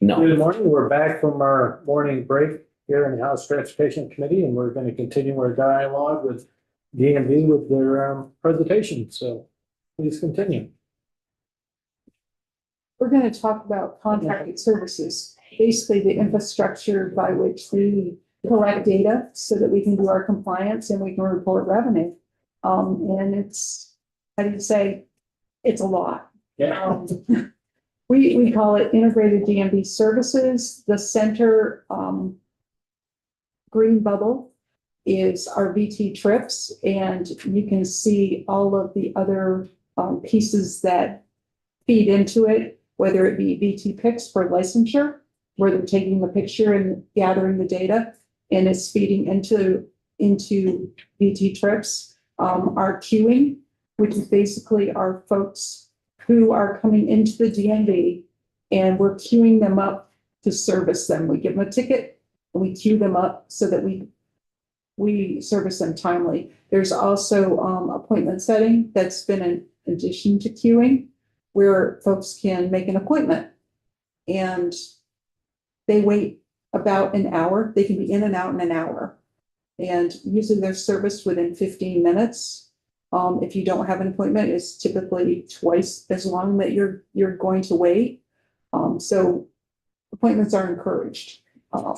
No. Good morning. We're back from our morning break here in the House Transportation Committee, and we're going to continue our dialogue with DMV with their presentation. So please continue. We're going to talk about contracted services, basically the infrastructure by which we collect data so that we can do our compliance and we can report revenue. And it's, how do you say, it's a lot. Yeah. We call it integrated DMV services. The center green bubble is our VT trips, and you can see all of the other pieces that feed into it, whether it be VT pics for licensure, where they're taking the picture and gathering the data, and it's feeding into VT trips. Our queuing, which is basically our folks who are coming into the DMV, and we're queuing them up to service them. We give them a ticket and we queue them up so that we service them timely. There's also appointment setting that's been an addition to queuing, where folks can make an appointment and they wait about an hour. They can be in and out in an hour, and usually they're serviced within 15 minutes. If you don't have an appointment, it's typically twice as long that you're going to wait. So appointments are encouraged.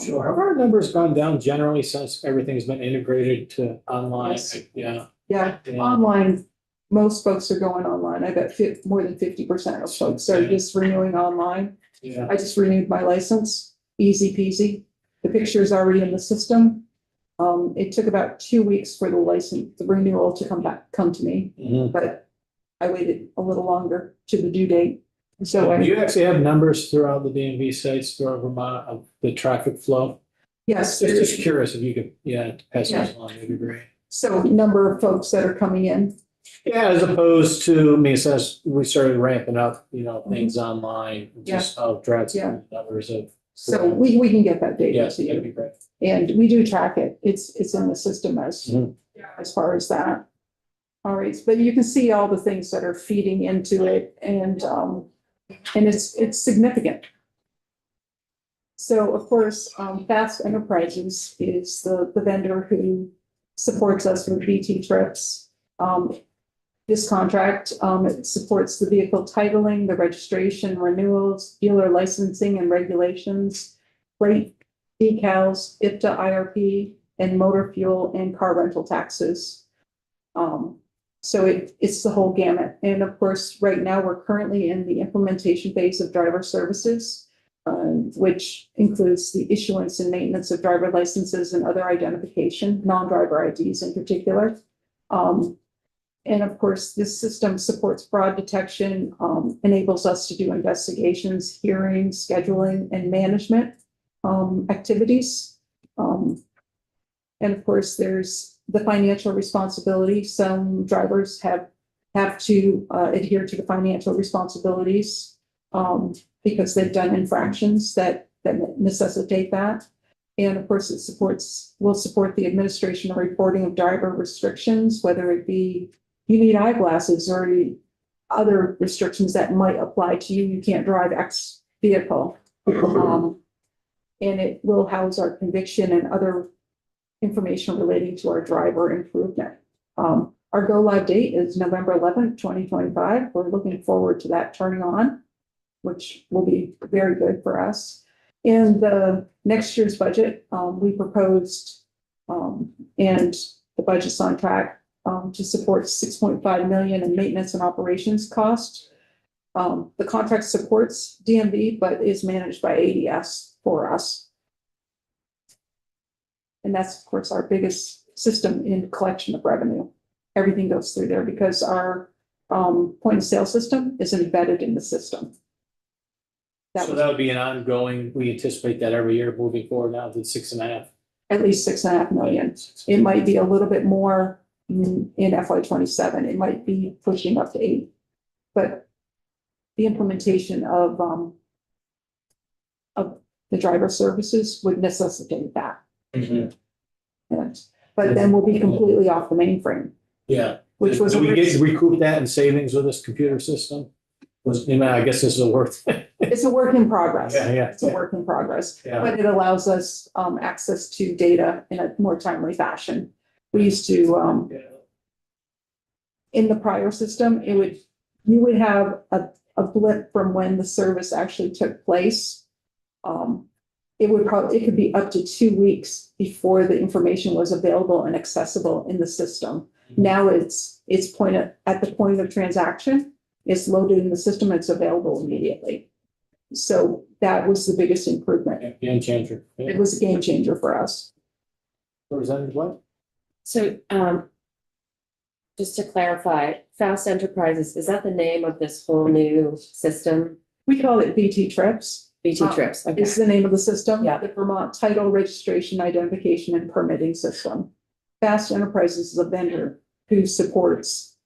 Sure. Have our numbers gone down generally since everything's been integrated to online? Yes. Yeah. Yeah, Yeah. online, most folks are going online. I bet more than 50% of folks are just renewing online. Yeah. I just renewed my license, easy peasy. The picture is already in the system. It took about 2 weeks for the renewal to come to me, Mhm. but I waited a little longer to the due date. So Do you actually have numbers throughout the DMV sites throughout Vermont of the traffic flow? yes, Just curious if you could, pass Yeah. those along, that'd be great. so number of folks that are coming in. Yeah, as opposed to, I mean, since we started ramping up, things online, just how drastic Yeah. numbers of. So we can get that data Yes, to that'd you. be great. And we do track it. It's in the system Mhm. as far as that. All right, but you can see all the things that are feeding into it, and it's significant. So of course, Fast Enterprises is the vendor who supports us with VT trips. This contract, it supports the vehicle titling, the registration, renewals, dealer licensing and regulations, plate decals, IPTA IRP, and motor fuel and car rental taxes. So it's the whole gamut. And of course, right now, we're currently in the implementation phase of driver services, which includes the issuance and maintenance of driver licenses and other identification, non-driver IDs in particular. And of course, this system supports fraud detection, enables us to do investigations, hearings, scheduling, and management activities. And of course, there's the financial responsibility. Some drivers have to adhere to the financial responsibilities because they've done infractions that necessitate that. And of course, will support the administration and reporting of driver restrictions, whether it be you need eyeglasses or other restrictions that might apply to you. You can't drive X vehicle. And it will house our conviction and other information relating to our driver improvement. Our go live date is November 11th, 2025. We're looking forward to that turning on, which will be very good for us. In the next year's budget, we proposed, and the budget's on track to support 6.5 million in maintenance and operations cost. The contract supports DMV, but is managed by ADS for us. And that's, of course, our biggest system in collection of revenue. Everything goes through there because our point of sale system is embedded in the system. So that would be an ongoing, we anticipate that every year moving forward now to 6.5. At least 6.5 million. It might be a little bit more in FY27. It might be pushing up to 8. But the implementation of the driver services would necessitate that. Mhm. But then we'll be completely off the mainframe. Yeah. Which was Do we get to recoup that in savings with this computer system? I guess this is a work. It's a work in progress. Yeah. It's a work in progress, Yeah. but it allows us access to data in a more timely fashion. We used to, in the prior system, you would have a blip from when the service actually took place. It could be up to 2 weeks before the information was available and accessible in the system. Now it's at the point of transaction, it's loaded in the system, it's available immediately. So that was the biggest improvement. Game changer. It was a game changer for us. Representative White? So, just to clarify, Fast Enterprises, is that the name of this whole new system? We call it BT Trips. BT Trips, okay. Is the name of the system. Yeah. The Vermont Title Registration, Identification and Permitting System. Fast Enterprises is a vendor who supports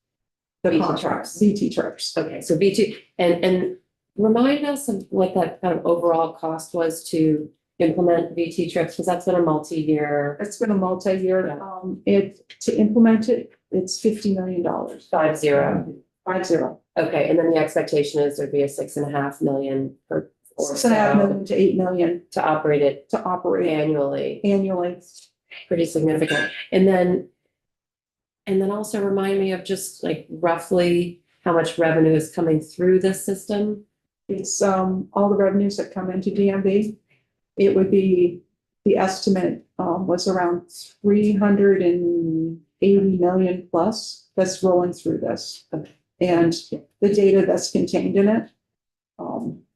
the BT contracts, Trips. BT Trips. Okay, so BT, and remind us of what that kind of overall cost was to implement BT Trips, because that's been a multi-year. It's been a multi-year, Yeah. to implement it, it's $50 million. 50. 50. Okay, and then the expectation is there'd be a 6.5 million per or 6.5 so million to 8 million to operate it to operate annually. annually. Pretty significant. And then also remind me of just like roughly how much revenue is coming through this system? It's all the revenues that come into DMV. It would be, the estimate was around 380 million plus that's rolling through this. And the data that's contained in it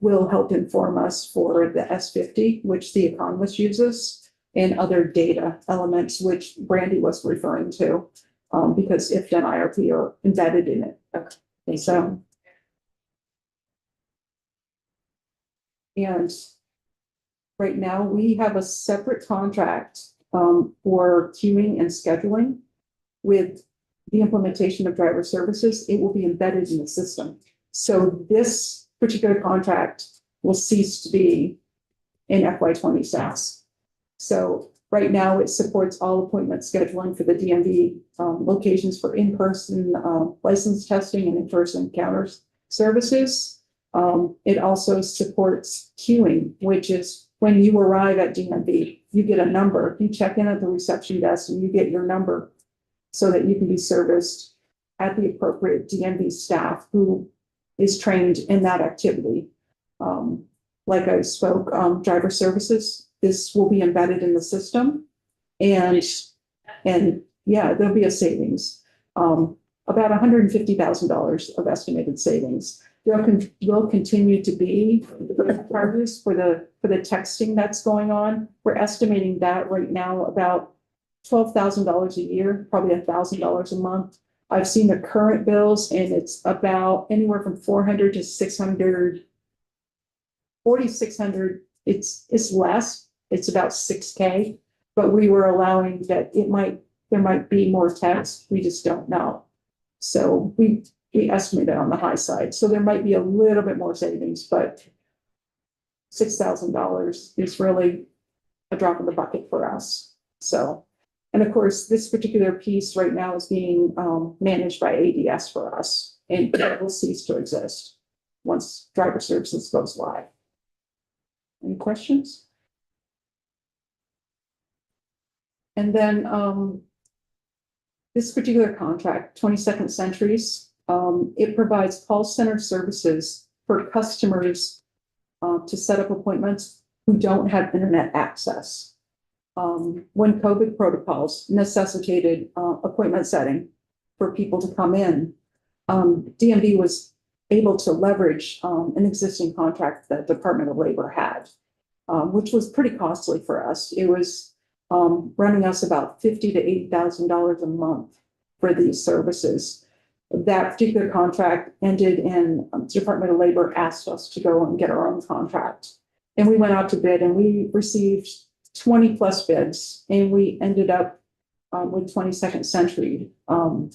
will help inform us for the S50, which the economist uses, and other data elements, which Brandy was referring to, because IFTA and IRP are embedded in it. Okay. So. And right now, we have a separate contract for queuing and scheduling. With the implementation of driver services, it will be embedded in the system. So this particular contract will cease to be in FY26. So right now, it supports all appointment scheduling for the DMV locations for in-person license testing and in-person encounters services. It also supports queuing, which is when you arrive at DMV, you get a number. You check in at the reception desk and you get your number so that you can be serviced at the appropriate DMV staff who is trained in that activity. Like I spoke, driver services, this will be embedded in the system. And yeah, there'll be a savings, about $150,000 of estimated savings. Will continue to be the charges for the texting that's going on. We're estimating that right now about $12,000 a year, probably $1,000 a month. I've seen the current bills and it's about anywhere from 400 to 600, 4,600. It's less. It's about 6K, but we were allowing that there might be more text. We just don't know. So we estimate it on the high side. So there might be a little bit more savings, but $6,000 is really a drop in the bucket for us. So, and of course, this particular piece right now is being managed by ADS for us, and it will cease to exist once driver services goes live. Any questions? And then this particular contract, 22nd Centuries, it provides call center services for customers to set up appointments who don't have internet access. When COVID protocols necessitated appointment setting for people to come in, DMV was able to leverage an existing contract that the Department of Labor had, which was pretty costly for us. It was running us about $50,000 to $80,000 a month for these services. That particular contract ended and the Department of Labor asked us to go and get our own contract. And we went out to bid and we received 20 plus bids and we ended up with 22nd Century. And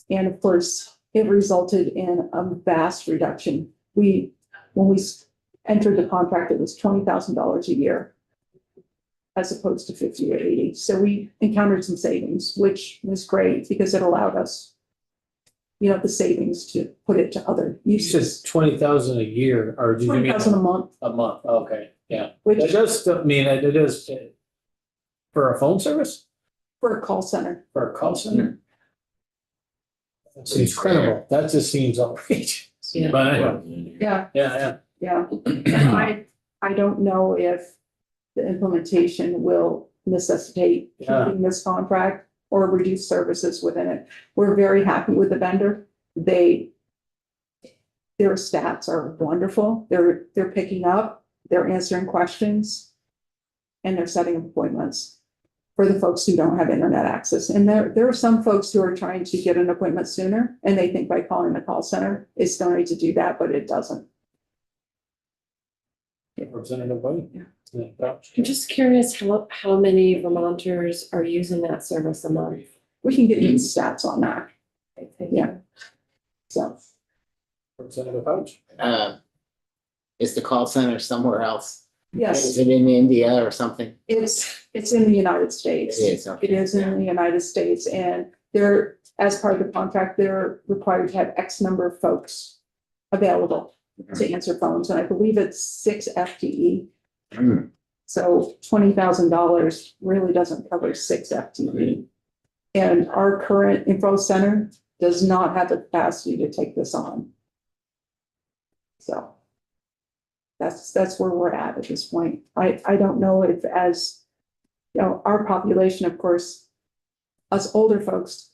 of course, it resulted in a vast reduction. When we entered the contract, it was $20,000 a year as opposed to 50 or 80. So we encountered some savings, which was great because it allowed us the savings to put it to other You said uses. 20,000 a year, or did you mean 20,000 a month, a month? Okay, yeah. which That does mean that it is for a phone service, for a call center. for a call center? That seems incredible. That just seems outrageous. Yeah. But anyway, Yeah, yeah. yeah. And I don't know if the implementation will necessitate Yeah. keeping this contract or reduce services within it. We're very happy with the vendor. Their stats are wonderful. They're picking up, they're answering questions, and they're setting appointments for the folks who don't have internet access. And there are some folks who are trying to get an appointment sooner, and they think by calling the call center, it's going to do that, but it doesn't. Representative White? Yeah. I'm just curious how many Vermonters are using that service a month? We can get you stats on that, I think. Yeah. so. Representative Pouch? Is the call center somewhere else? Is Yes, it in India or something? it's in the United It States. is, okay. It is in the United States, and they're, as part of the contract, they're required to have X number of folks available to answer phones, and I believe it's 6 FTE. Hmm. So $20,000 really doesn't cover 6 FTE. And our current info center does not have the capacity to take this on. So that's where we're at this point. I don't know if, as our population, of course, us older folks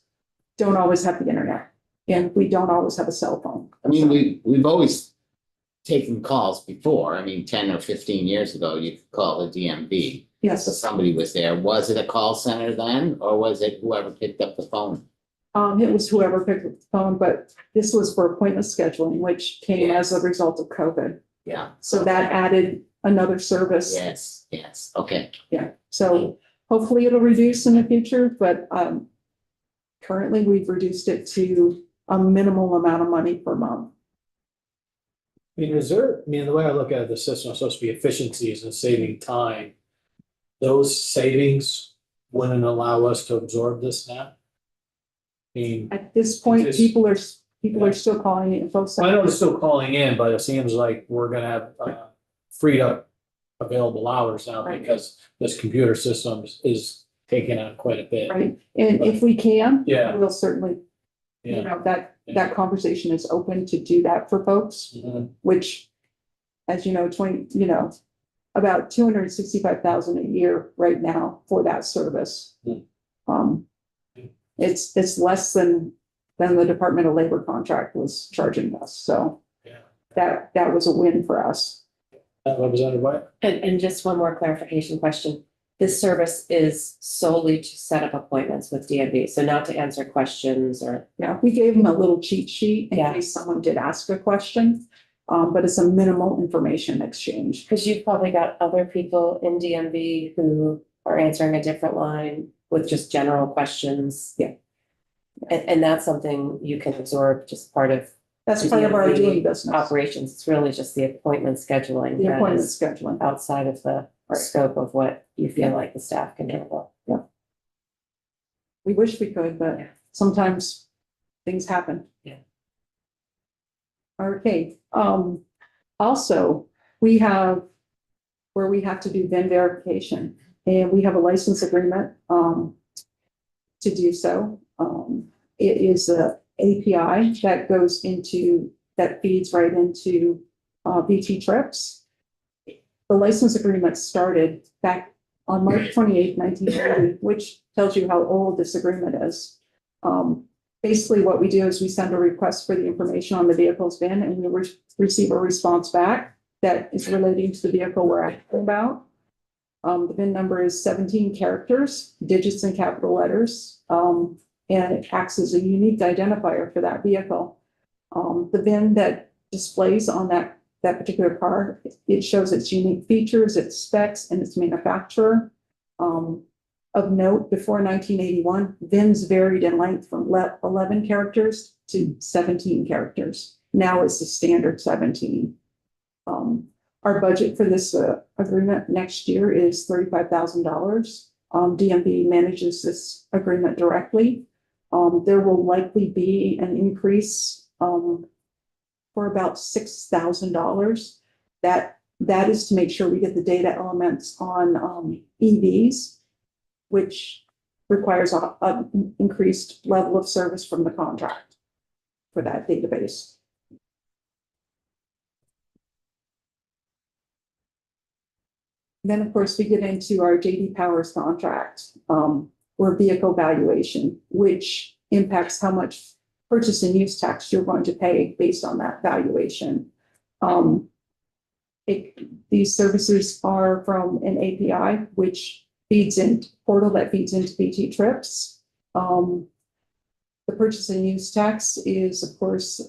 don't always have the internet, and we don't always have a cell phone. I mean, we've always taken calls before. I mean, 10 or 15 years ago, you could call the DMV. So Yes, somebody was there. Was it a call center then, or was it whoever picked up the phone? it was whoever picked up the phone, but this was for appointment scheduling, which came as a result of COVID. Yeah. So that added another service. Yes, okay. Yeah, so hopefully it'll reduce in the future, but currently we've reduced it to a minimal amount of money per month. I mean, the way I look at it, the system is supposed to be efficiencies and saving time. Those savings wouldn't allow us to absorb this now? I mean, At this point, It is- people are still calling it info I know center. they're still calling in, but it seems like we're gonna have freed up available hours now Right. because this computer system is taking on quite a bit. Right, and if we can, Yeah. we'll certainly, Yeah. that conversation is open to do that for folks, Mhm. which, as you know, about 265,000 a year right now for that service. Hmm. It's less than the Department of Labor contract was charging us, so Yeah. that was a win for us. Representative White? And just one more clarification question. This service is solely to set up appointments with DMV, so not to answer questions or, Yeah, we gave them a little cheat sheet in Yeah. case someone did ask a question, but it's a minimal information exchange. because you've probably got other people in DMV who are answering a different line with just general questions. Yeah. And that's something you can absorb, just part of That's part of our DMV doing business, operations. It's really just the appointment scheduling. the that appointment is scheduling. outside of the scope of what you feel like the staff can handle. We wish we could, but Yeah. sometimes things happen. Yeah. Okay, also, we have where we have to do VIN verification, and we have a license agreement, to do so. It is a API that feeds right into, BT Trips. The license agreement started back on March 28th, 1980, which tells you how old this agreement is. Basically, what we do is we send a request for the information on the vehicle's VIN, and we receive a response back that is relating to the vehicle we're asking about. The VIN number is 17 characters, digits in capital letters, and it acts as a unique identifier for that vehicle. The VIN that displays on that particular car, it shows its unique features, its specs, and its manufacturer. Of note, before 1981, VINs varied in length from 11 characters to 17 characters. Now it's the standard 17. Our budget for this agreement next year is $35,000. DMV manages this agreement directly. There will likely be an increase, for about $6,000. That is to make sure we get the data elements on, EVs, which requires a increased level of service from the contract for that database. Then, of course, we get into our JD Powers contract, or vehicle valuation, which impacts how much purchase and use tax you're going to pay based on that valuation. These services are from an API, which feeds in portal that feeds into BT Trips. The purchase and use tax is, of course,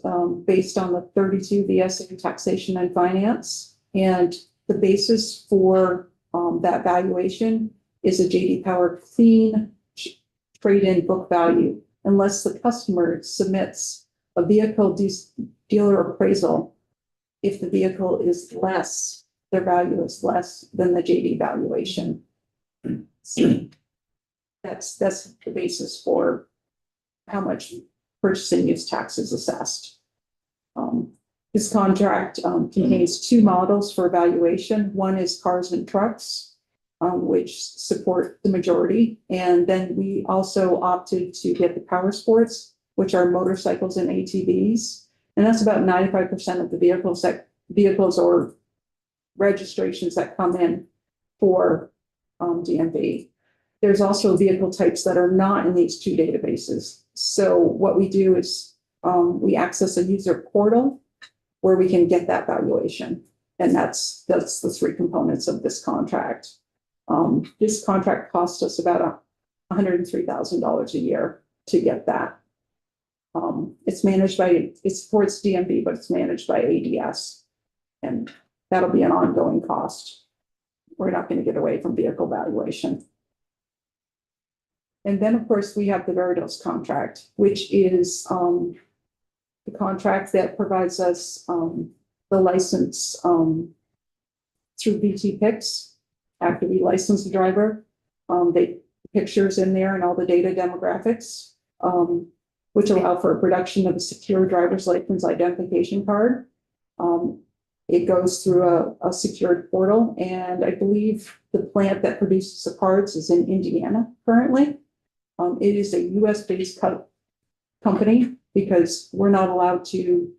based on the 32 VSA taxation and finance. And the basis for that valuation is a JD Power clean trade-in book value, unless the customer submits a vehicle dealer appraisal. If the vehicle is less, their value is less than the JD valuation. So that's the basis for how much purchase and use tax is assessed. This contract contains two models for evaluation. One is cars and trucks, which support the majority. And then we also opted to get the power sports, which are motorcycles and ATVs. And that's about 95% of the vehicles or registrations that come in for DMV. There's also vehicle types that are not in these two databases. So what we do is we access a user portal where we can get that valuation. And that's the three components of this contract. This contract cost us about $103,000 a year to get that. It supports DMV, but it's managed by ADS. And that'll be an ongoing cost. We're not going to get away from vehicle valuation. And then, of course, we have the Veridos contract, which is the contract that provides us the license through BT Pix after we license the driver. They pictures in there and all the data demographics, which allow for a production of a secure driver's license identification card. It goes through a secured portal, and I believe the plant that produces the cards is in Indiana currently. It is a US-based company because we're not allowed to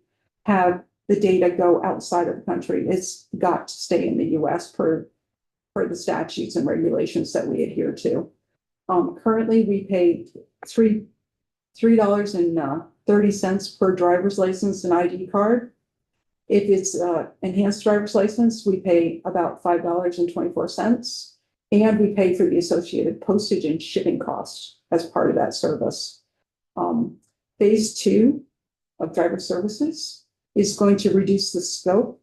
have the data go outside of the country. It's got to stay in the US per the statutes and regulations that we adhere to. Currently, we pay $3.30 per driver's license and ID card. If it's enhanced driver's license, we pay about $5.24, and we pay for the associated postage and shipping costs as part of that service. Phase 2 of driver services is going to reduce the scope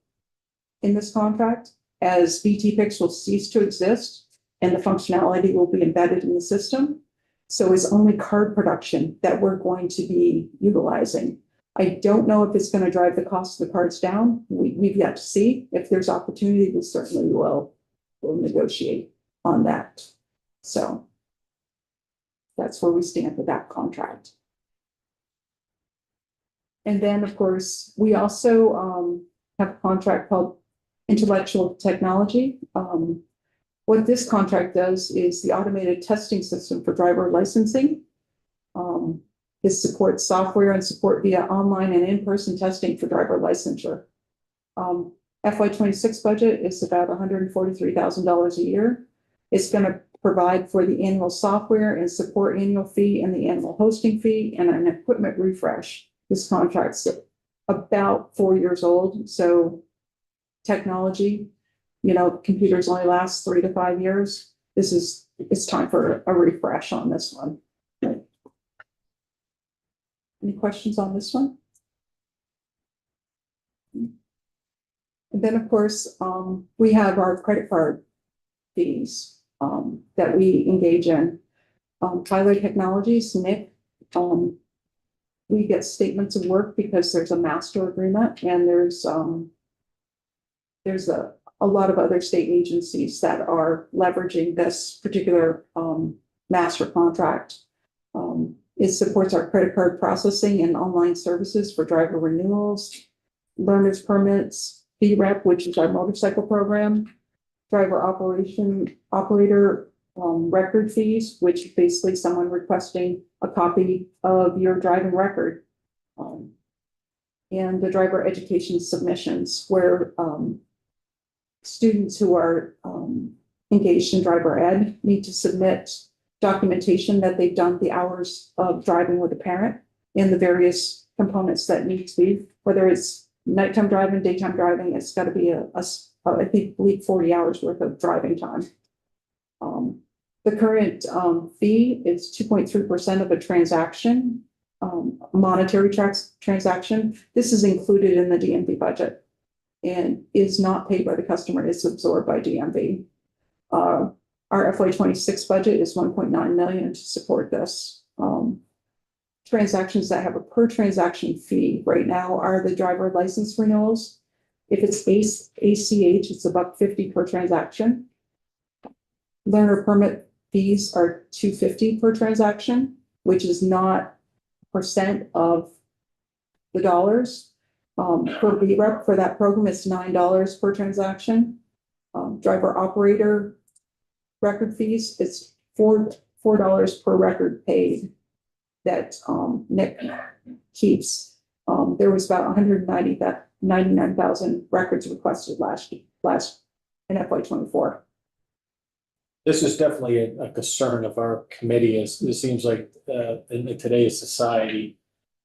in this contract as BT Pix will cease to exist and the functionality will be embedded in the system. So it's only card production that we're going to be utilizing. I don't know if it's going to drive the cost of the cards down. We've yet to see. If there's opportunity, we certainly will negotiate on that. So that's where we stand with that contract. And then, of course, we also have a contract called Intellectual Technology. What this contract does is the automated testing system for driver licensing. It supports software and support via online and in-person testing for driver licensure. FY26 budget is about $143,000 a year. It's going to provide for the annual software and support annual fee and the annual hosting fee and an equipment refresh. This contract's about 4 years old. So technology, computers only last 3 to 5 years. It's time for a refresh on this one. Any questions on this one? And then, of course, we have our credit card fees that we engage in. Tyler Technologies, Nick, we get statements of work because there's a master agreement, and there's a lot of other state agencies that are leveraging this particular master contract. It supports our credit card processing and online services for driver renewals, learners permits, VREP, which is our motorcycle program, driver operator record fees, which is basically someone requesting a copy of your driving record. And the driver education submissions where students who are engaged in driver ed need to submit documentation that they've done the hours of driving with a parent and the various components that need to be, whether it's nighttime driving, daytime driving, it's got to be I believe 40 hours worth of driving time. The current fee is 2.3% of a transaction, monetary transaction. This is included in the DMV budget and is not paid by the customer, it's absorbed by DMV. Our FY26 budget is 1.9 million to support this. Transactions that have a per transaction fee right now are the driver license renewals. If it's ACH, it's $1.50 per transaction. Learner permit fees are $2.50 per transaction, which is not percent of the dollars. Per VREP for that program, it's $9 per transaction. Driver operator record fees, it's $4 per record paid that Nick keeps. There was about 199,000 records requested last in FY24. This is definitely a concern of our committee. It seems like in today's society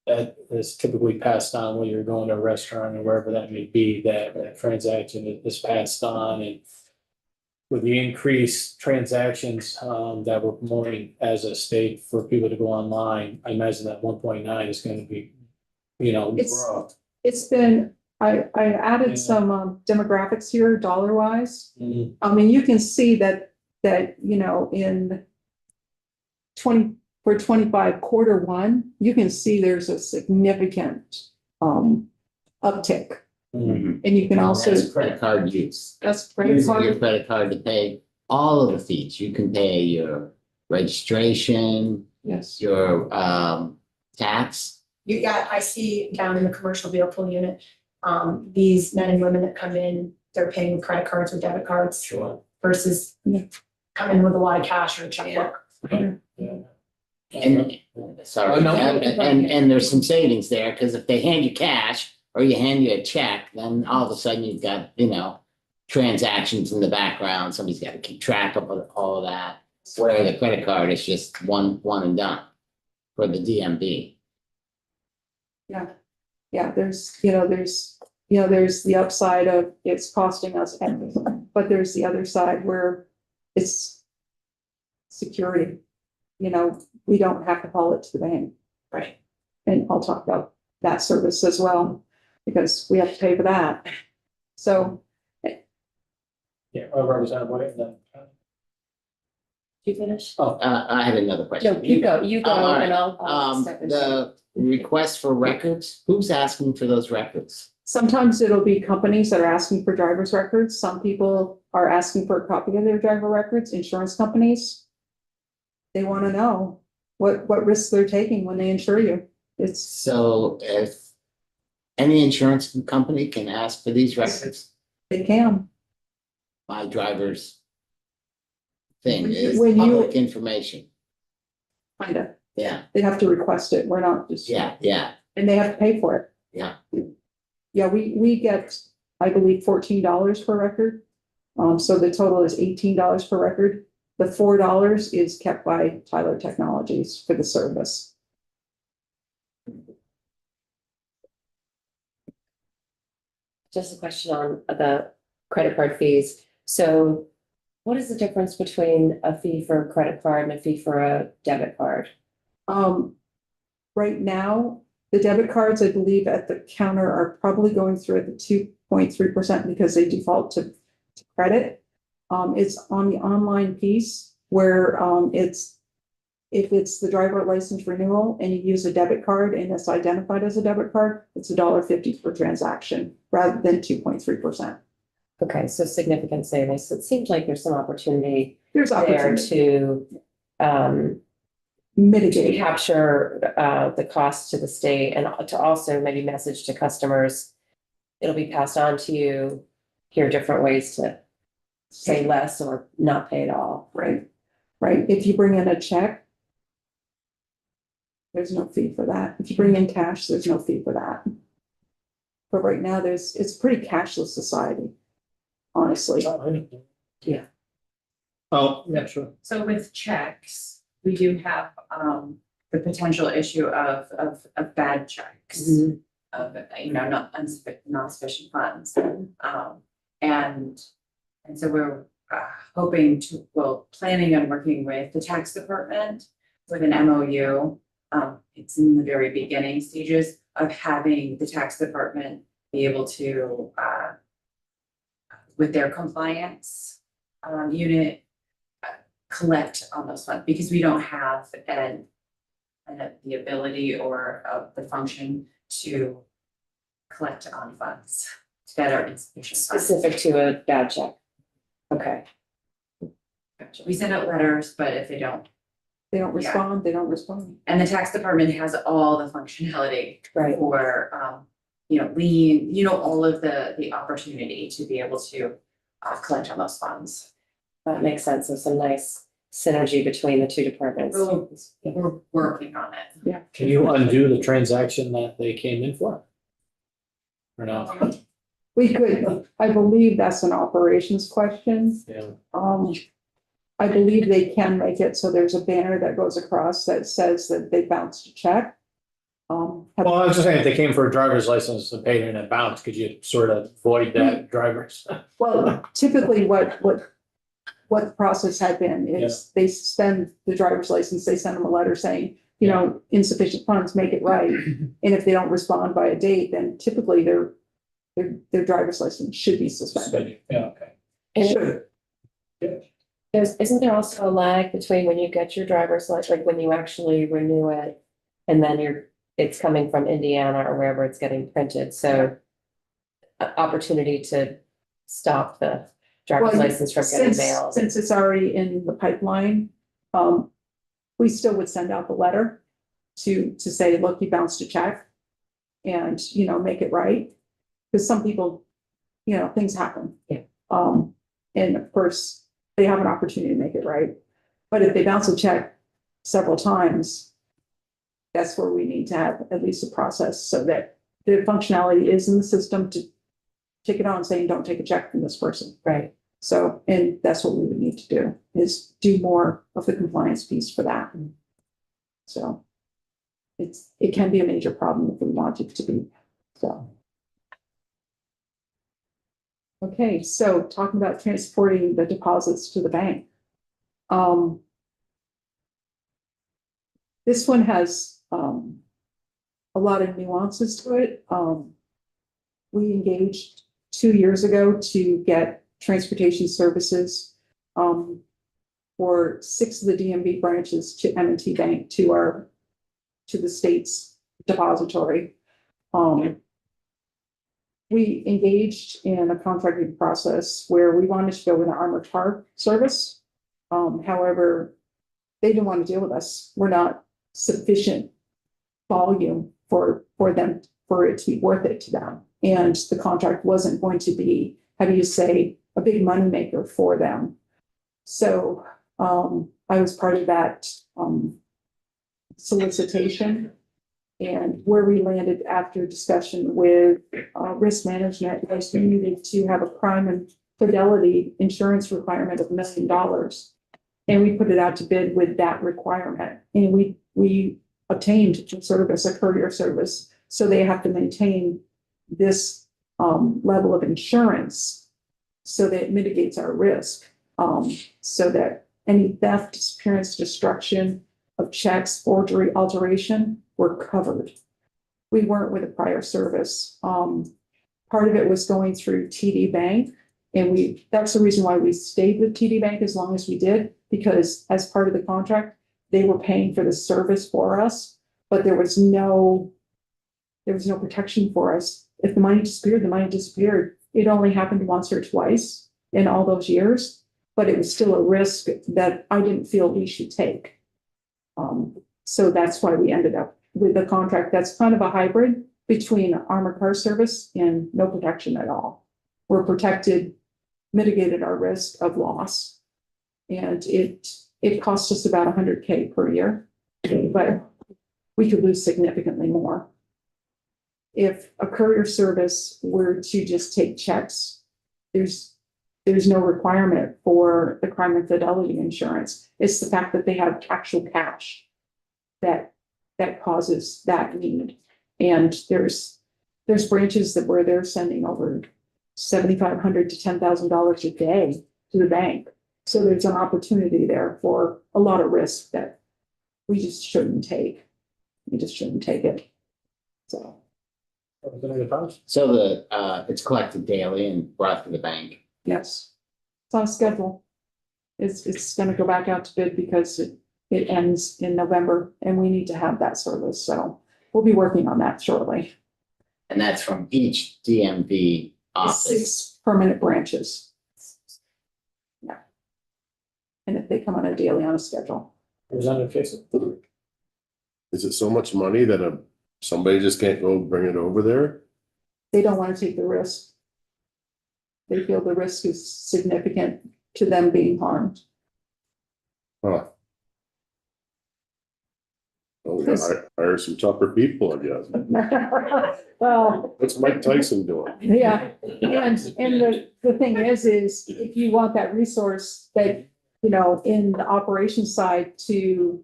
that is typically passed on when you're going to a restaurant or wherever that may be, that transaction is passed on. And with the increased transactions that we're promoting as a state for people to go online, I imagine that 1.9 is going to be, grow. It's been, I added Yeah. some demographics here, dollar wise. Mhm. I mean, you can see that, in 25 Q1, you can see there's a significant uptick. Mhm. And you can also, That's credit card use. that's credit Using your card, credit card to pay all of the fees. You can pay your registration, yes. your tax. I see down in the commercial vehicle unit, these men and women that come in, they're paying with credit cards or debit cards Sure. versus coming with a lot of cash or a checkbook. Yeah. And sorry, Oh, no. and there's some savings there, because if they hand you cash or you hand you a check, then all of a sudden you've got, transactions in the background. Somebody's got to keep track of all of that. Where the credit card is just one and done for the DMV. Yeah, there's the upside of it's costing us everything, but there's the other side where it's security. We don't have to haul it to the bank. Right. And I'll talk about that service as well, because we have to pay for that. So, Yeah, Representative White, and then. You finish? I had another question. No, you go, all right. and I'll step in. The request for records, who's asking for those records? sometimes it'll be companies that are asking for driver's records. Some people are asking for a copy of their driver records, insurance companies. They want to know what risks they're taking when they insure you. It's, So if any insurance company can ask for these records, they can. my driver's thing is When you- public information. Kind of, Yeah, they have to request it. We're not just. yeah. And they have to pay for it. Yeah. Yeah, we get, I believe, $14 per record. So the total is $18 per record. The $4 is kept by Tyler Technologies for the service. Just a question on the credit card fees. So what is the difference between a fee for a credit card and a fee for a debit card? Right now, the debit cards, I believe, at the counter are probably going through at the 2.3% because they default to credit. It's on the online piece where if it's the driver license renewal and you use a debit card and it's identified as a debit card, it's $1.50 per transaction rather than 2.3%. Okay, so significant savings. So it seems like there's some opportunity There's there opportunity. to mitigate. capture the cost to the state and to also maybe message to customers. It'll be passed on to you. Here are different ways to pay less or not pay at all. Right, right. If you bring in a check, there's no fee for that. If you bring in cash, there's no fee for that. But right now, it's a pretty cashless society, honestly. Oh, yeah, sure. So with checks, we do have the potential issue of bad checks. Of, you know, not sufficient funds. And so we're hoping to, well, planning on working with the tax department with an MOU. It's in the very beginning stages of having the tax department be able to with their compliance unit collect on those funds, because we don't have the ability or the function to collect on funds that are insufficient funds. Specific to a bad check. Okay. We send out letters, but if they don't, They don't respond, they don't respond. and the tax department has all the functionality Right. for, you know, lien, you know, all of the opportunity to be able to collect on those funds. That makes sense. There's some nice synergy between the two departments. We're working on it. Can you undo the transaction that they came in for? Or not? We could, I believe that's an operations question. Yeah. I believe they can make it so there's a banner that goes across that says that they bounced a check. Well, I was just saying, if they came for a driver's license and paid in a bounce, could you sort of void that driver's? Well, typically what the process had been is they suspend the driver's license, they send them a letter saying, you know, insufficient funds, make it right. And if they don't respond by a date, then typically their driver's license should be suspended. Yeah, okay. And Should. isn't there also a lag between when you get your driver's license, like when you actually renew it? And then it's coming from Indiana or wherever it's getting printed, so. Opportunity to stop the driver's Well, license from getting Since mailed. since it's already in the pipeline, we still would send out the letter to say, look, you bounced a check. And, you know, make it right. Because some people, you know, things happen. Yeah. And of course, they have an opportunity to make it right. But if they bounce a check several times, that's where we need to have at least a process so that the functionality is in the system to take it on saying, don't take a check from this person. Right. So, and that's what we would need to do, is do more of the compliance piece for that. So it can be a major problem if we want it to be, so. Okay, so talking about transporting the deposits to the bank. This one has a lot of nuances to it. We engaged 2 years ago to get transportation services for 6 of the DMV branches to M&T Bank to the state's depository. We engaged in a contracting process where we wanted to go with an armored car service. However, they didn't want to deal with us. We're not sufficient volume for them, for it to be worth it to them. And the contract wasn't going to be, how do you say, a big moneymaker for them. So I was part of that solicitation. And where we landed after discussion with risk management was we needed to have a crime and fidelity insurance requirement of $1 million. And we put it out to bid with that requirement. And we obtained a service, a courier service. So they have to maintain this level of insurance so that it mitigates our risk. So that any theft, disappearance, destruction of checks, forgery, alteration were covered. We weren't with a prior service. Part of it was going through TD Bank. And that's the reason why we stayed with TD Bank as long as we did, because as part of the contract, they were paying for the service for us, but there was no protection for us. If the money disappeared, the money disappeared. It only happened once or twice in all those years, but it was still a risk that I didn't feel we should take. So that's why we ended up with a contract that's kind of a hybrid between armored car service and no protection at all. We're protected, mitigated our risk of loss. And it cost us about $100K per year, but we could lose significantly more. If a courier service were to just take checks, there's no requirement for the crime and fidelity insurance. It's the fact that they have actual cash that causes that need. And there's branches where they're sending over $7,500 to $10,000 a day to the bank. So there's an opportunity there for a lot of risk that we just shouldn't take. We just shouldn't take it. So, Representative House? So it's collected daily and brought to the bank. yes, it's on schedule. It's gonna go back out to bid because it ends in November and we need to have that service. So we'll be working on that shortly. And that's from each DMV It's office. 6 permanent branches. Yeah. And if they come on a daily on a schedule. Representative Casey? Is it so much money that somebody just can't go bring it over there? They don't want to take the risk. They feel the risk is significant to them being harmed. Huh. Oh, we gotta hire some tougher people, I guess. Well, What's Mike Tyson doing? yeah, and the thing is if you want that resource that, you know, in the operations side to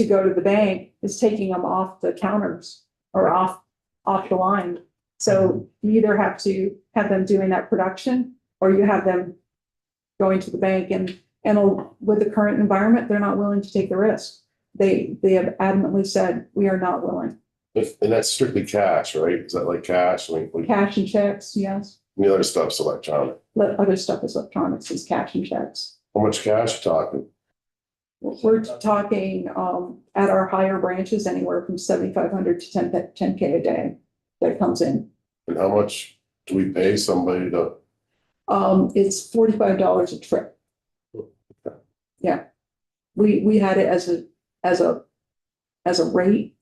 go to the bank is taking them off the counters or off the line. So you either have to have them doing that production or you have them going to the bank and with the current environment, they're not willing to take the risk. They have adamantly said, we are not willing. And that's strictly cash, right? Is that like cash? I mean, Cash and checks, yes. the other stuff's electronic. Other stuff is electronics, is cash and checks. How much cash you talking? We're talking, at our higher branches, anywhere from 7,500 to 10K a day that comes in. And how much do we pay somebody to? It's $45 a trip. Yeah. We had it as a rate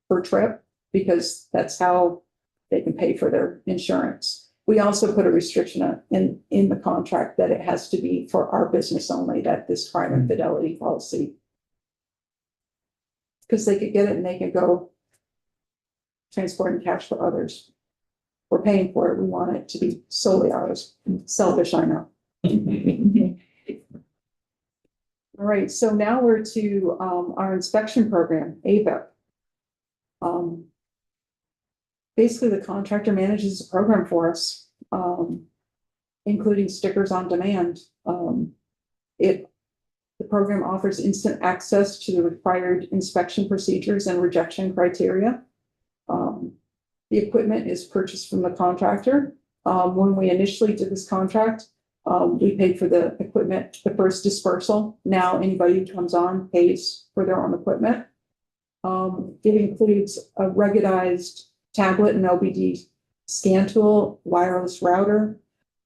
per trip because that's how they can pay for their insurance. We also put a restriction in the contract that it has to be for our business only, that this crime and fidelity policy. Because they could get it and they could go transporting cash for others. We're paying for it. We want it to be solely ours. Selfish, I know. All right, so now we're to our inspection program, AVIP. Basically, the contractor manages the program for us, including stickers on demand. The program offers instant access to the required inspection procedures and rejection criteria. The equipment is purchased from the contractor. When we initially did this contract, we paid for the equipment, the first dispersal. Now anybody who comes on pays for their own equipment. It includes a ruggedized tablet and LBD scan tool, wireless router,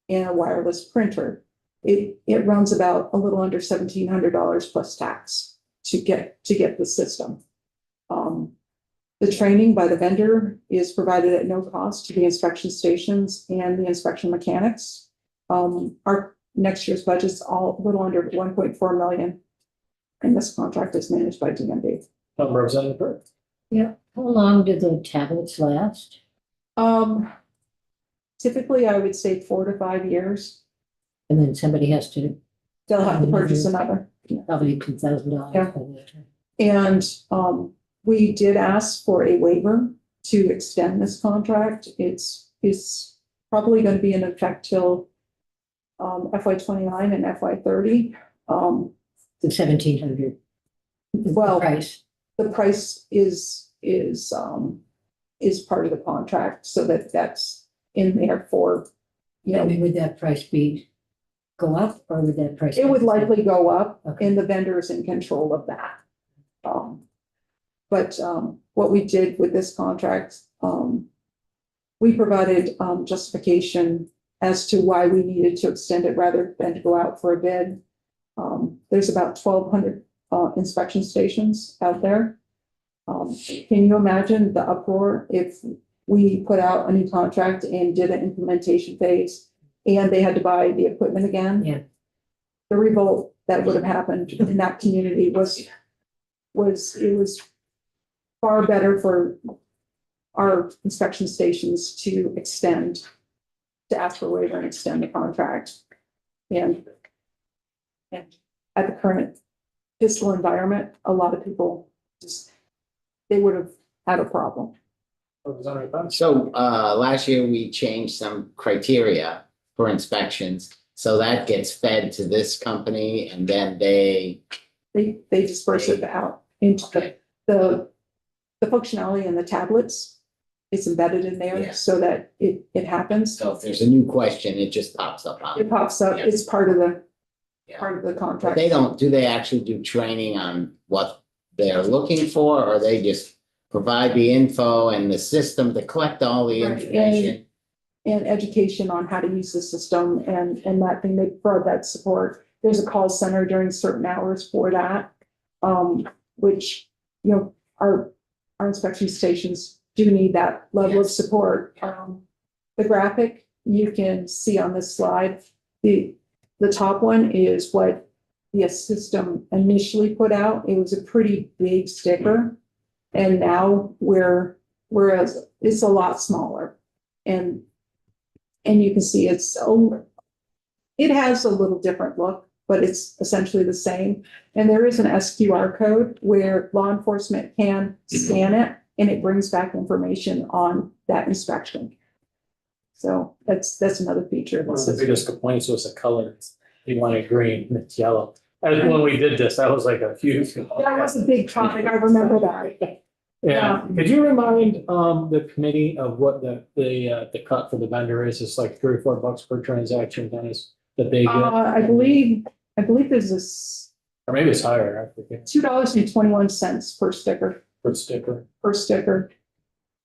and a wireless printer. It runs about a little under $1,700 plus tax to get the system. The training by the vendor is provided at no cost to the inspection stations and the inspection mechanics. Our next year's budget's a little under 1.4 million. And this contract is managed by DMV. Representative Burke? Yeah, how long do the tablets last? Typically, I would say 4 to 5 years. And then somebody has to, They'll have to purchase another. probably $2,000. Yeah. And we did ask for a waiver to extend this contract. It's probably going to be in effect till FY29 and FY30. The 1,700. Well, Price. the price is part of the contract, so that's in there for, you I know, mean, would that price go up or would that price? it would likely go up Okay. and the vendor is in control of that. But what we did with this contract, we provided justification as to why we needed to extend it rather than to go out for a bid. There's about 1,200 inspection stations out there. Can you imagine the uproar if we put out a new contract and did an implementation phase and they had to buy the equipment again? Yeah. The revolt that would have happened in that community was far better for our inspection stations to ask for a waiver and extend the contract. And at the current fiscal environment, a lot of people they would have had a problem. So last year we changed some criteria for inspections. So that gets fed to this company and then they, They disperse it out into the functionality in the tablets. It's embedded in Yeah. there so that it happens. so if there's a new question, it just pops up on. It pops up, Yeah. it's part of the Yeah. But contract. they don't, do they actually do training on what they're looking for, or they just provide the info and the system to collect all the Right, information? And education on how to use the system and that thing, they provide that support. There's a call center during certain hours for that. Which, you know, our inspection stations do need that level of Yes. support. The graphic you can see on this slide, the top one is what the system initially put out. It was a pretty big sticker. And now whereas it's a lot smaller. And you can see it has a little different look, but it's essentially the same. And there is an SQR code where law enforcement can scan it and it brings back information on that inspection. So that's another feature. One of the biggest complaints was the color. He wanted green and it's yellow. And when we did this, that was like a huge. That was a big topic. I remember that. Yeah, could you remind the committee of what the cut for the vendor is? It's like $3 or $4 per transaction, Dennis, that they get, I believe there's this or maybe it's higher, I forget, $2.21 per sticker, per sticker.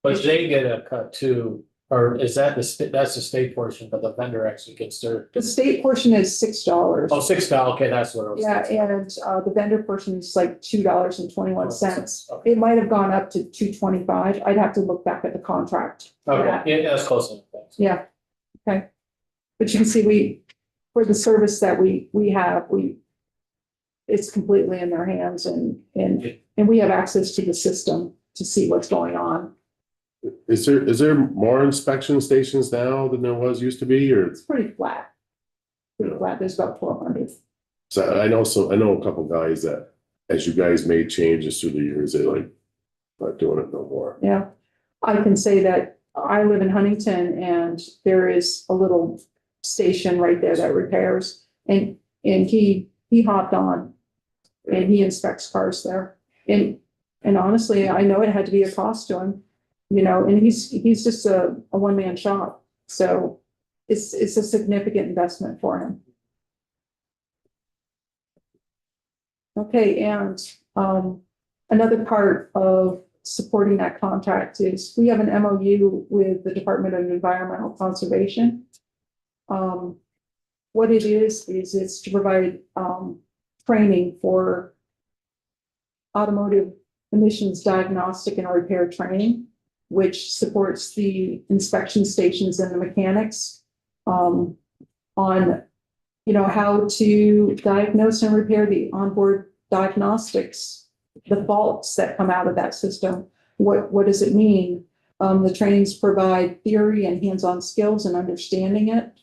But they get a cut too, or is that that's the state portion, but the vendor actually gets their, The state portion is $6. oh, $6, okay, that's what it was. Yeah, and the vendor portion is like $2.21. Okay. It might have gone up to $2.25. I'd have to look back at the contract. Okay, yeah, that's close enough. Thanks. Yeah, okay. But you can see for the service that we have, it's completely in their hands and we have access to the system to see what's going on. Is there more inspection stations now than there used to be, or? It's pretty flat. Pretty flat. There's about 1,200. So I know a couple guys that, as you guys made changes through the years, they like not doing it no more. Yeah, I can say that I live in Huntington and there is a little station right there that repairs and he hopped on and he inspects cars there. And honestly, I know it had to be a cost to him, you know, and he's just a one-man shop. So it's a significant investment for him. Okay, and another part of supporting that contract is we have an MOU with the Department of Environmental Conservation. What it is it's to provide training for automotive emissions diagnostic and repair training, which supports the inspection stations and the mechanics on, you know, how to diagnose and repair the onboard diagnostics, the faults that come out of that system. What does it mean? The trainings provide theory and hands-on skills and understanding it,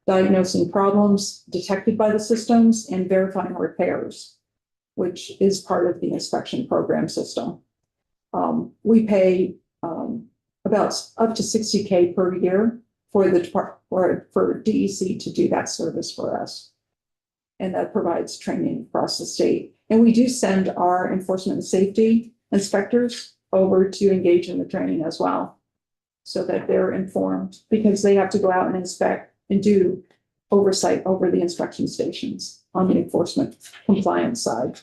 diagnosing problems detected by the systems and verifying repairs, which is part of the inspection program system. We pay about up to $60K per year for the for DEC to do that service for us. And that provides training across the state. And we do send our enforcement and safety inspectors over to engage in the training as well, so that they're informed, because they have to go out and inspect and do oversight over the inspection stations on the enforcement compliance side.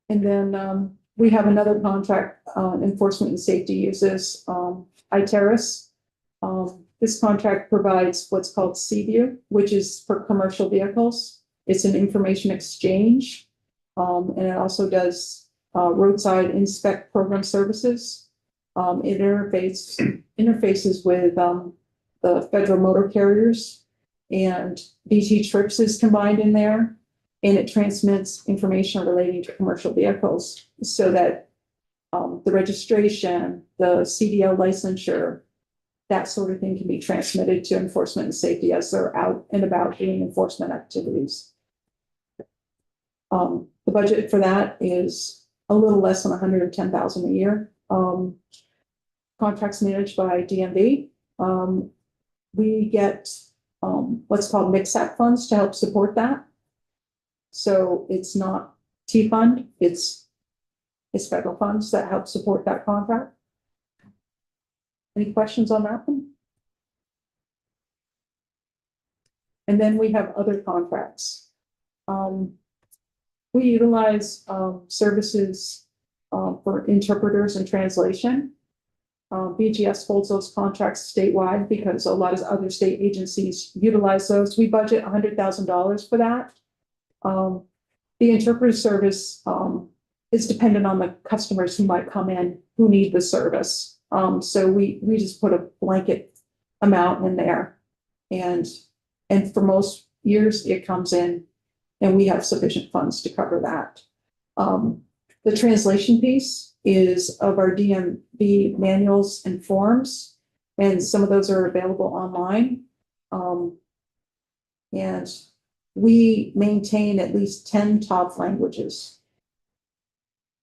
And then we have another contract, enforcement and safety uses, Iteris. This contract provides what's called CView, which is for commercial vehicles. It's an information exchange. And it also does roadside inspect program services. It interfaces with the federal motor carriers, and BT Trips is combined in there. And it transmits information relating to commercial vehicles so that the registration, the CDL licensure, that sort of thing can be transmitted to enforcement and safety as they're out and about doing enforcement activities. The budget for that is a little less than $110,000 a year. Contracts managed by DMV. We get what's called MIXAC funds to help support that. So it's not T-Fund, it's federal funds that help support that contract. Any questions on that one? And then we have other contracts. We utilize services for interpreters and translation. BGS holds those contracts statewide because a lot of other state agencies utilize those. We budget $100,000 for that. The interpreter service is dependent on the customers who might come in who need the service. So we just put a blanket amount in there. And for most years, it comes in and we have sufficient funds to cover that. The translation piece is of our DMV manuals and forms, and some of those are available online. And we maintain at least 10 top languages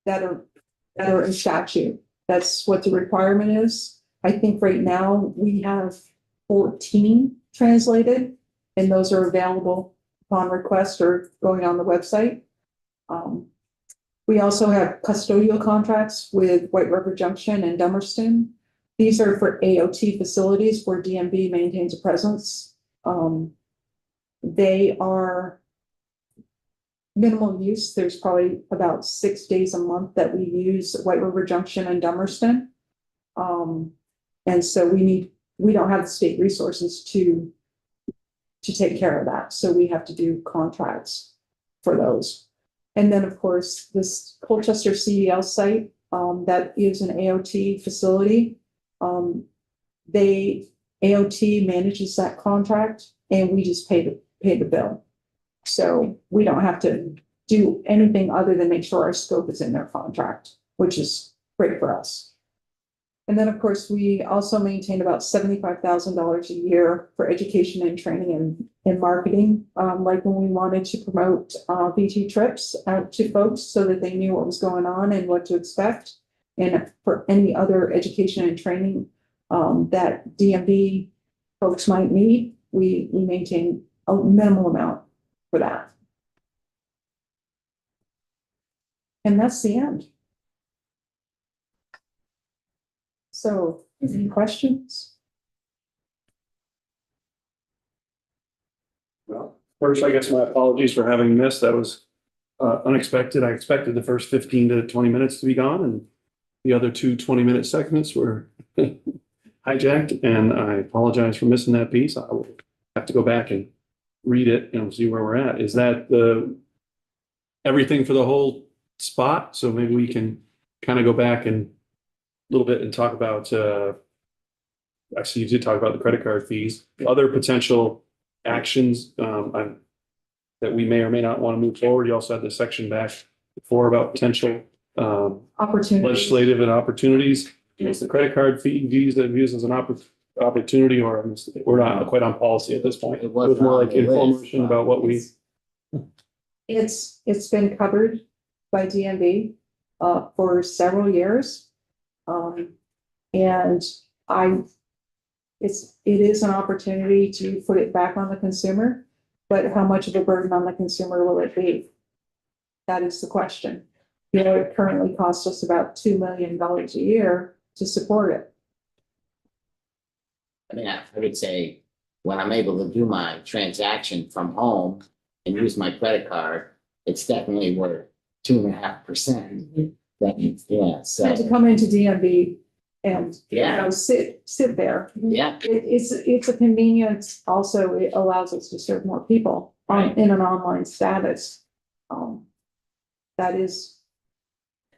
that are in statute. That's what the requirement is. I think right now we have 14 translated, and those are available upon request or going on the website. We also have custodial contracts with White River Junction and Dummerston. These are for AOT facilities where DMV maintains a presence. They are minimal use. There's probably about 6 days a month that we use White River Junction and Dummerston. And so we don't have the state resources to take care of that. So we have to do contracts for those. And then, of course, this Colchester CDL site, that is an AOT facility. AOT manages that contract and we just pay the bill. So we don't have to do anything other than make sure our scope is in their contract, which is great for us. And then, of course, we also maintain about $75,000 a year for education and training and marketing. Like when we wanted to promote BT Trips out to folks so that they knew what was going on and what to expect. And for any other education and training that DMV folks might need, we maintain a minimal amount for that. And that's the end. So, any questions? Well, first, I guess my apologies for having missed. That was unexpected. I expected the first 15 to 20 minutes to be gone, and the other 20-minute segments were hijacked, and I apologize for missing that piece. I will have to go back and read it and see where we're at. Is that everything for the whole spot? So maybe we can kind of go back and a little bit and talk about, actually you did talk about the credit card fees, other potential actions that we may or may not want to move forward. You also had the section back before about potential Opportunity. legislative and opportunities. Is the credit card fee views as an opportunity, or we're not quite on policy at this point? It was more like information about what we. It's been covered by DMV for several years. And it is an opportunity to put it back on the consumer, but how much of a burden on the consumer will it be? That is the question. You know, it currently costs us about $2 million a year to support it. I mean, I would say when I'm able to do my transaction from home and use my credit card, it's definitely worth 2.5%. Yeah, And to so come into DMV and, you Yeah. know, sit there. Yeah, It's a convenience. Also, it allows us to serve more people in an online status. That is,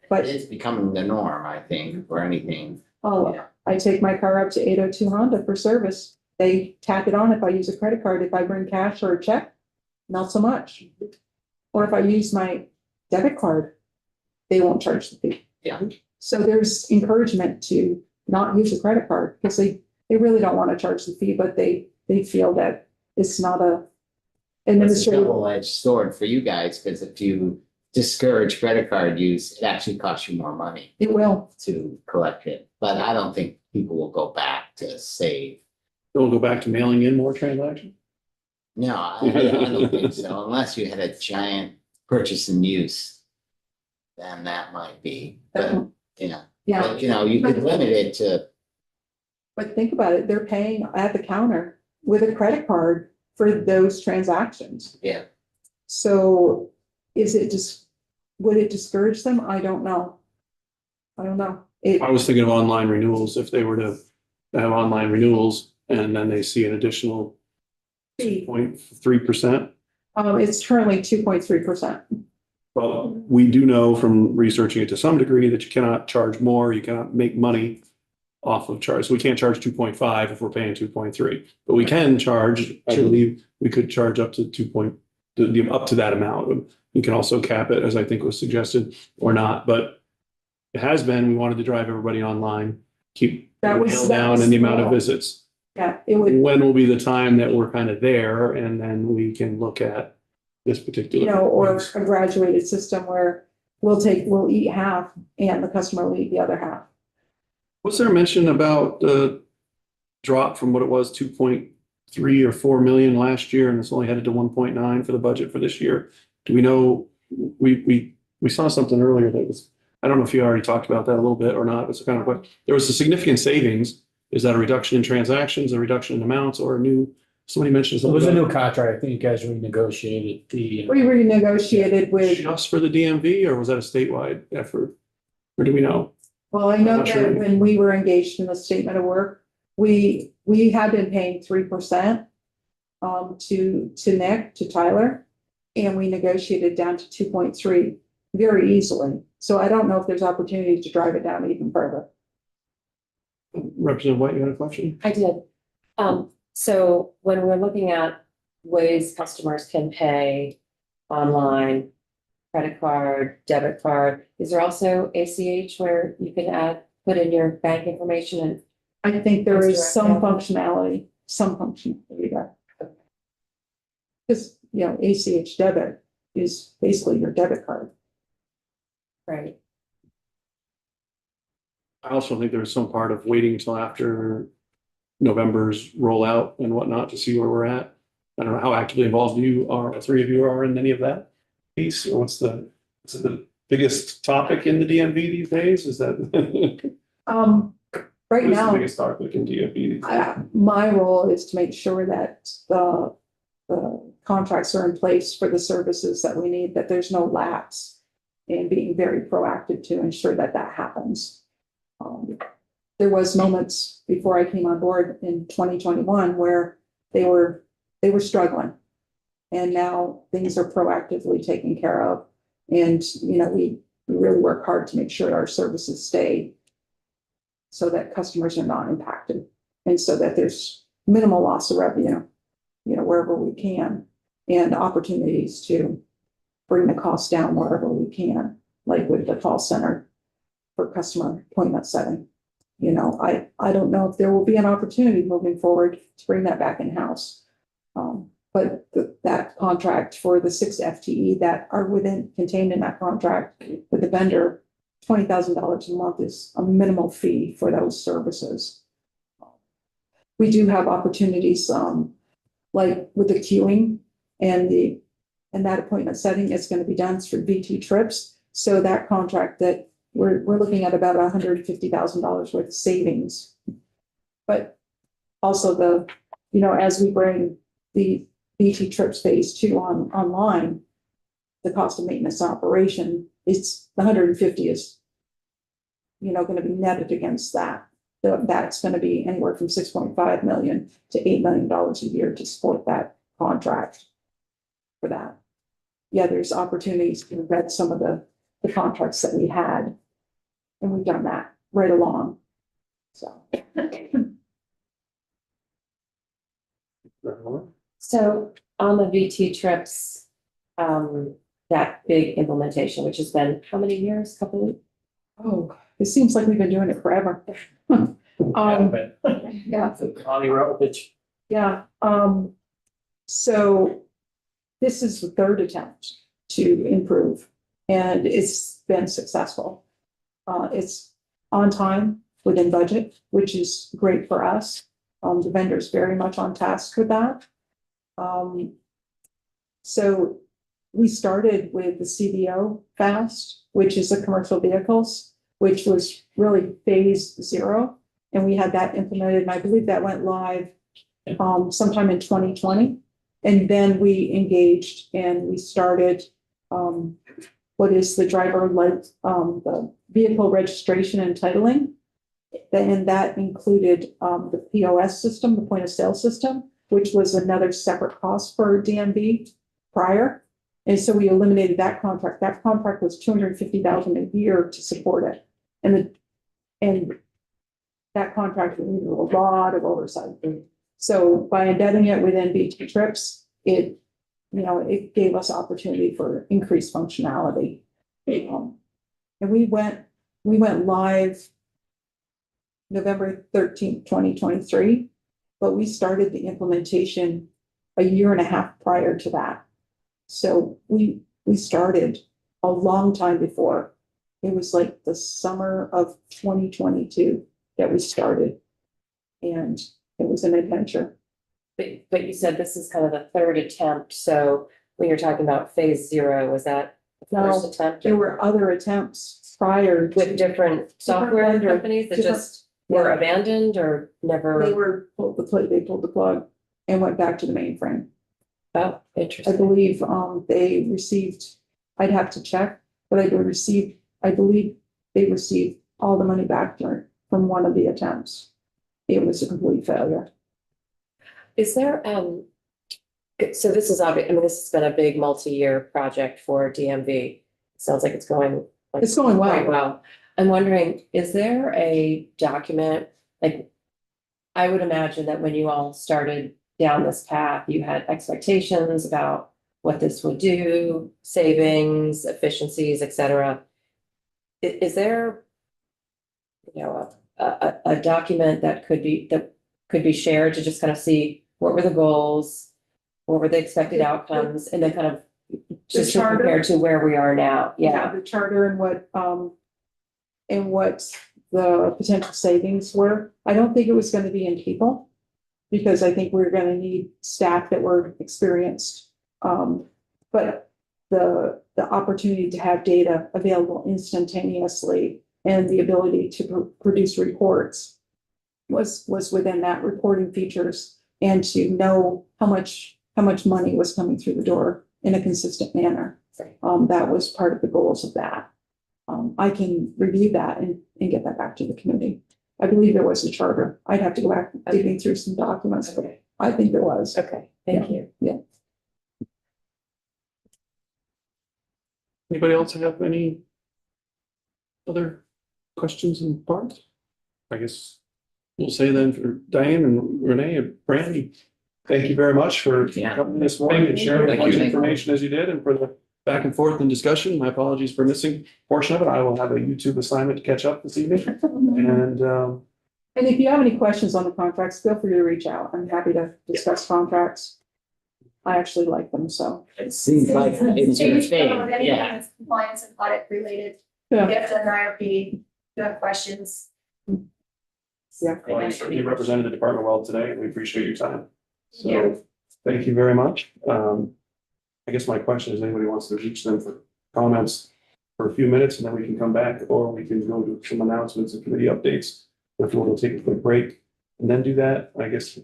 but, it's becoming the norm, I think, for anything. oh, I take my car up to 802 Honda for service. They tack it on if I use a credit card. If I bring cash or a check, not so much. Or if I use my debit card, they won't charge the fee. Yeah. So there's encouragement to not use a credit card because they really don't want to charge the fee, but they feel that it's not a It's a administrative. double-edged sword for you guys, because if you discourage credit card use, it actually costs you more money It will. to collect it. But I don't think people will go back to save. We'll go back to mailing in more transactions. No, I don't think so, unless you had a giant purchase and use. Then that might be, but, you know, Yeah, but, you know, you could limit it to, but think about it. They're paying at the counter with a credit card for those transactions. yeah. So would it discourage them? I don't know. I don't know. It, I was thinking of online renewals, if they were to have online renewals and then they see an additional 0.3%. it's currently 2.3%. Well, we do know from researching it to some degree that you cannot charge more, you cannot make money off of charge. So we can't charge 2.5 if we're paying 2.3, but we can charge, I believe, we could charge up to up to that amount. You can also cap it, as I think was suggested, or not, but it has been, we wanted to drive everybody online, keep That was- nail that down was in the amount of small. visits. Yeah, it would, When will be the time that we're kind of there and then we can look at this particular? you know, or a graduated system where we'll eat half and the customer will eat the other half. Was there mention about the drop from what it was, 2.3 or 4 million last year, and it's only headed to 1.9 for the budget for this year? Do we know, we saw something earlier that was, I don't know if you already talked about that a little bit or not, it's kind of, but there was a significant savings. Is that a reduction in transactions, a reduction in amounts, or a new, somebody mentioned It something was a about new contract. I think you guys renegotiated the. We renegotiated with, just for the DMV, or was that a statewide effort? Or do we know? well, I know Not sure. that when we were engaged in the statement of work, we had been paying 3% to Nick, to Tyler, and we negotiated down to 2.3 very easily. So I don't know if there's opportunity to drive it down even further. Representative White, you had a question? I did. So when we're looking at ways customers can pay online, credit card, debit card, is there also ACH where you can put in your bank information and I think there That's is direct some functionality there. Because, you know, ACH debit is basically your debit card. right? I also think there's some part of waiting until after November's rollout and whatnot to see where we're at. I don't know how actively involved you are, the three of you are in any of that piece, or is it the biggest topic in the DMV these days? Is that? Right What is the now, biggest topic in DMV these days? my role is to make sure that the contracts are in place for the services that we need, that there's no lapse, and being very proactive to ensure that that happens. There was moments before I came on board in 2021 where they were struggling. And now things are proactively taken care of. And, you know, we really work hard to make sure our services stay so that customers are not impacted and so that there's minimal loss of revenue, you know, wherever we can, and opportunities to bring the cost down wherever we can, like with the call center for customer appointment setting. You know, I don't know if there will be an opportunity moving forward to bring that back in-house. But that contract for the 6 FTE that are contained in that contract with the vendor, $20,000 a month is a minimal fee for those services. We do have opportunities, like with the queuing and that appointment setting is going to be done through BT Trips. So that contract that we're looking at about $150,000 worth of savings. But also as we bring the BT Trips phase 2 online, the cost of maintenance operation, it's the 150 is, going to be netted against that. That's gonna be anywhere from 6.5 million to $8 million a year to support that contract for that. Yeah, there's opportunities to vet some of the contracts that we had. And we've done that right along. So. So on the VT trips, that big implementation, which has been how many years? Couple of, Oh, it seems like we've been doing it forever. Yeah, Um, but yeah, Connie Routledge, yeah, so this is the third attempt to improve, and it's been successful. It's on time, within budget, which is great for us. The vendor's very much on task with that. So we started with the CVO fast, which is the commercial vehicles, which was really phase 0. And we had that implemented, and I believe that went live sometime in 2020. And then we engaged and we started what is the the vehicle registration and titling. And that included the POS system, the point of sale system, which was another separate cost for DMV prior. And so we eliminated that contract. That contract was $250,000 a year to support it. And that contract needed a lot of oversight. So by embedding it within VT trips, it gave us opportunity for increased functionality. And we went live November 13th, 2023, but we started the implementation a year and a half prior to that. So we started a long time before. It was like the summer of 2022 that we started. And it was an adventure. but you said this is kind of the third attempt, so when you're talking about phase 0, was that the No, first attempt? There were other attempts prior to. With different software vendor- companies that different- just were yeah. abandoned or They never? pulled the plug and went back to the mainframe. Oh, I interesting. believe they received, I'd have to check, but I believe they received all the money back from one of the attempts. It was a complete failure. Is there, so this is obvious, I mean, this has been a big multi-year project for DMV. Sounds like it's going. like, It's going quite well. well. I'm wondering, is there a document, like, I would imagine that when you all started down this path, you had expectations about what this would do, savings, efficiencies, et cetera. Is there, a document that could be shared to just kind of see what were the goals, what were the expected outcomes, and then kind of just to charter? compare to where we are now? Yeah. The charter and what the potential savings were. I don't think it was going to be in people, because I think we're going to need staff that were experienced. But the opportunity to have data available instantaneously and the ability to produce reports was within that reporting features, and to know how much money was coming through the door in a consistent manner. That was part of the goals of that. I can review that and get that back to the committee. I believe there was a charter. I'd have to go back digging through some documents, but I think there was. Okay, thank you. Yeah. Anybody else have any other questions and parts? I guess we'll say then for Diane and Renee and Brandy, thank you very much for Yeah. coming this morning and sharing as Thank much you. information as you did, and for the back and forth and discussion. My apologies for missing portion of it. I will have a YouTube assignment to catch up this evening. And And if you have any questions on the contracts, feel free to reach out. I'm happy to discuss contracts. I actually like them, so. it seems like it's your thing, Anything yeah. that's compliance and audit related, Yeah. if there's an IRP, you have questions. Yeah. well, you certainly represented the department well today, and we appreciate your time. Yeah. So, thank you very much. I guess my question is, anybody wants to reach them for comments for a few minutes, and then we can come back, or we can go to some announcements and committee updates. If you want to take a quick break and then do that, I guess.